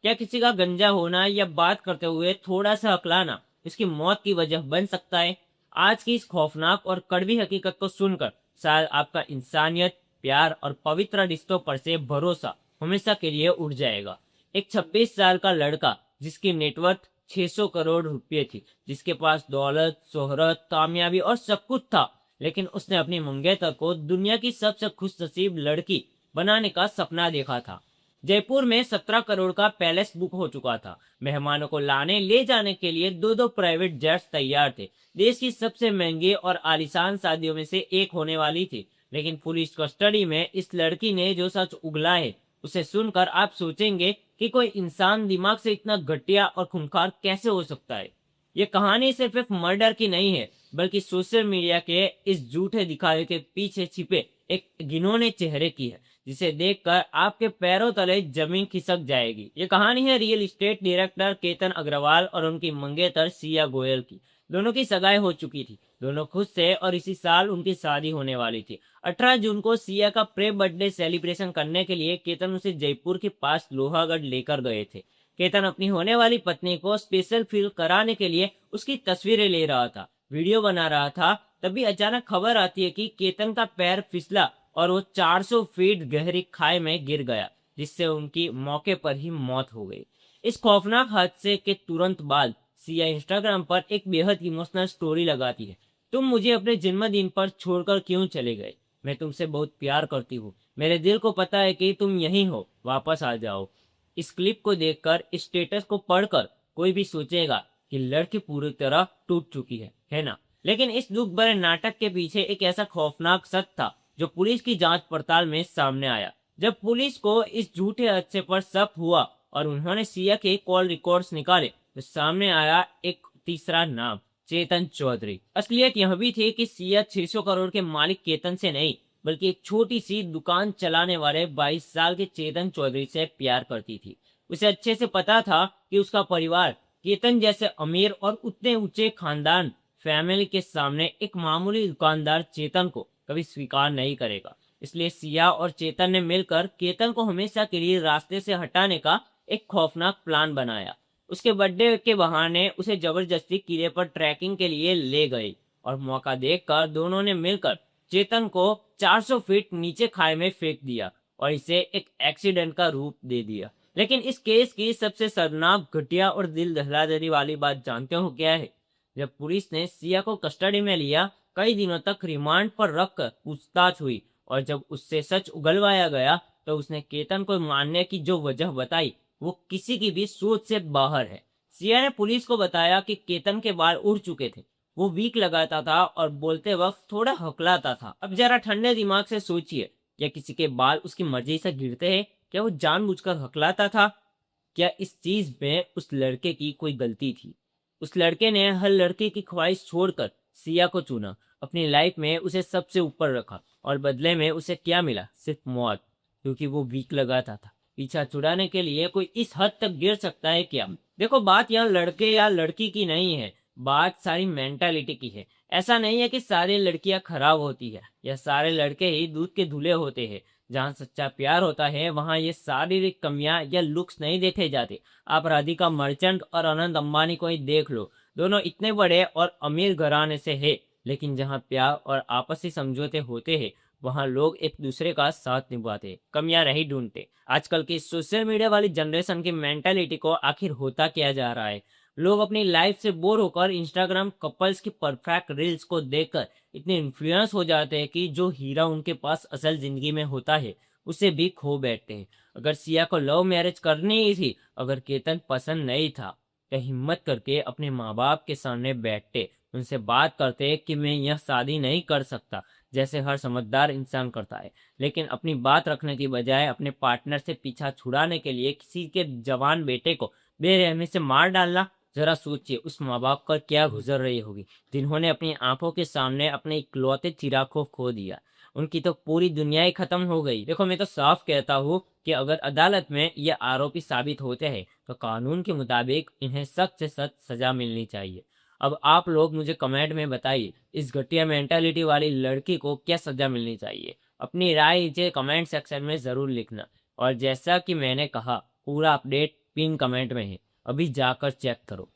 क्या किसी का गंजा होना या बात करते हुए थोड़ा सा हकलाना इसकी मौत की वजह बन सकता है? आज की इस खौफनाक और कड़वी हकीकत को सुनकर शायद आपका इंसानियत, प्यार और पवित्र रिश्तों पर से भरोसा हमेशा के लिए उड़ जाएगा। एक 26 साल का लड़का जिसकी नेटवर्थ 600 करोड़ रुपए थी, जिसके पास दौलत, शोहरत, कामयाबी और सब कुछ था, लेकिन उसने अपनी मंगेतर को दुनिया की सबसे खुशनसीब लड़की बनाने का सपना देखा था। जयपुर में 17 करोड़ का पैलेस बुक हो चुका था। मेहमानों को लाने ले जाने के लिए दो दो प्राइवेट जेट्स तैयार थे। देश की सबसे महंगी और आलीशान शादियों में से एक होने वाली थी। लेकिन पुलिस कस्टडी में इस लड़की ने जो सच उगला है, उसे सुनकर आप सोचेंगे कि कोई इंसान दिमाग से इतना घटिया और खूंखार कैसे हो सकता है। ये कहानी सिर्फ एक मर्डर की नहीं है, बल्कि सोशल मीडिया के इस झूठे दिखावे के पीछे छिपे एक घिनौने चेहरे की है, जिसे देखकर आपके पैरों तले जमीन खिसक जाएगी। ये कहानी है real estate director Ketan Agrawal और उनकी मंगेतर सिया गोयल की। दोनों की सगाई हो चुकी थी, दोनों खुश थे और इसी साल उनकी शादी होने वाली थी। 18 जून को सिया का प्रे बर्थडे सेलिब्रेशन करने के लिए केतन उसे जयपुर के पास लोहागढ़ लेकर गए थे। केतन अपनी होने वाली पत्नी को स्पेशल फील कराने के लिए उसकी तस्वीरें ले रहा था, वीडियो बना रहा था। तभी अचानक खबर आती है कि केतन का पैर फिसला और वो 400 फीट गहरी खाई में गिर गया, जिससे उनकी मौके पर ही मौत हो गई। इस खौफनाक हादसे के तुरंत बाद सिया इंस्टाग्राम पर एक बेहद इमोशनल स्टोरी लगाती है। तुम मुझे अपने जन्मदिन पर छोड़कर क्यों चले गए? मैं तुमसे बहुत प्यार करती हूँ। मेरे दिल को पता है कि तुम यहीं हो, वापस आ जाओ। इस क्लिप को देखकर, इस स्टेटस को पढ़कर कोई भी सोचेगा कि लड़की पूरी तरह टूट चुकी है ना? लेकिन इस दुख भरे नाटक के पीछे एक ऐसा खौफनाक सच था जो पुलिस की जांच पड़ताल में सामने आया। जब पुलिस को इस झूठे हादसे पर शक हुआ और उन्होंने सिया के कॉल रिकॉर्ड्स निकाले, तो सामने आया एक तीसरा नाम, चेतन चौधरी। असलियत यह भी थी कि सिया 600 करोड़ के मालिक केतन से नहीं, बल्कि एक छोटी सी दुकान चलाने वाले 22 साल के चेतन चौधरी से प्यार करती थी। उसे अच्छे से पता था कि उसका परिवार केतन जैसे अमीर और उतने ऊंचे खानदान फैमिली के सामने एक मामूली दुकानदार चेतन को कभी स्वीकार नहीं करेगा। इसलिए सिया और चेतन ने मिलकर केतन को हमेशा के लिए रास्ते से हटाने का एक खौफनाक प्लान बनाया। उसके बर्थडे के बहाने उसे जबरदस्ती किले पर ट्रैकिंग के लिए ले गए और मौका देखकर दोनों ने मिलकर चेतन को 400 फीट नीचे खाई में फेंक दिया और इसे एक एक्सीडेंट का रूप दे दिया। लेकिन इस केस की सबसे शर्मनाक, घटिया और दिल दहला देने वाली बात जानते हो क्या है? जब पुलिस ने सिया को कस्टडी में लिया, कई दिनों तक रिमांड पर रखकर पूछताछ हुई और जब उससे सच उगलवाया गया, तो उसने केतन को मारने की जो वजह बताई, वो किसी की भी सोच से बाहर है। सिया ने पुलिस को बताया कि केतन के बाल उड़ चुके थे, वो वीक लगाता था और बोलते वक्त थोड़ा हकलाता था। अब जरा ठंडे दिमाग से सोचिए, क्या किसी के बाल उसकी मर्जी से गिरते हैं? क्या वो जानबूझकर हकलाता था? क्या इस चीज में उस लड़के की कोई गलती थी? उस लड़के ने हर लड़के की ख्वाहिश छोड़कर सिया को चुना, अपनी लाइफ में उसे सबसे ऊपर रखा और बदले में उसे क्या मिला? सिर्फ मौत, क्योंकि वो वीक लगाता था। पीछा छुड़ाने के लिए कोई इस हद तक गिर सकता है क्या? देखो, बात यहाँ लड़के या लड़की की नहीं है, बात सारी मेंटालिटी की है। ऐसा नहीं है कि सारी लड़कियां खराब होती है या सारे लड़के ही दूध के धुले होते हैं। जहाँ सच्चा प्यार होता है, वहाँ ये शारीरिक कमियां या लुक्स नहीं देखे जाते। आप राधिका मर्चेंट और अनंत अंबानी को ही देख लो, दोनों इतने बड़े और अमीर घराने से है, लेकिन जहाँ प्यार और आपसी समझौते होते हैं, वहाँ लोग एक दूसरे का साथ निभाते, कमियां नहीं ढूंढते। आजकल की सोशल मीडिया वाली जनरेशन की मेंटालिटी को आखिर होता क्या जा रहा है? लोग अपनी लाइफ से बोर होकर इंस्टाग्राम कपल्स की परफेक्ट रील्स को देखकर इतने इन्फ्लुएंस हो जाते हैं कि जो हीरा उनके पास असल जिंदगी में होता है, उसे भी खो बैठते हैं। अगर सिया को लव मैरिज करनी ही थी, अगर केतन पसंद नहीं था, तो हिम्मत करके अपने माँ बाप के सामने बैठते, उनसे बात करते कि मैं यह शादी नहीं कर सकता, जैसे हर समझदार इंसान करता है। लेकिन अपनी बात रखने की बजाय अपने पार्टनर से पीछा छुड़ाने के लिए किसी के जवान बेटे को बेरहमी से मार डालना। जरा सोचिए उस माँ बाप का क्या गुजर रही होगी, जिन्होंने अपनी आंखों के सामने अपने इकलौते चिराग को खो दिया। उनकी तो पूरी दुनिया ही खत्म हो गई। देखो, मैं तो साफ कहता हूँ कि अगर अदालत में ये आरोपी साबित होते हैं, तो कानून के मुताबिक इन्हें सख्त से सख्त सजा मिलनी चाहिए। अब आप लोग मुझे कमेंट में बताइए, इस घटिया मेंटालिटी वाली लड़की को क्या सजा मिलनी चाहिए? अपनी राय नीचे कमेंट सेक्शन में ज़रूर लिखना। और जैसा कि मैंने कहा, पूरा अपडेट पिन कमेंट में है, अभी जाकर चेक करो।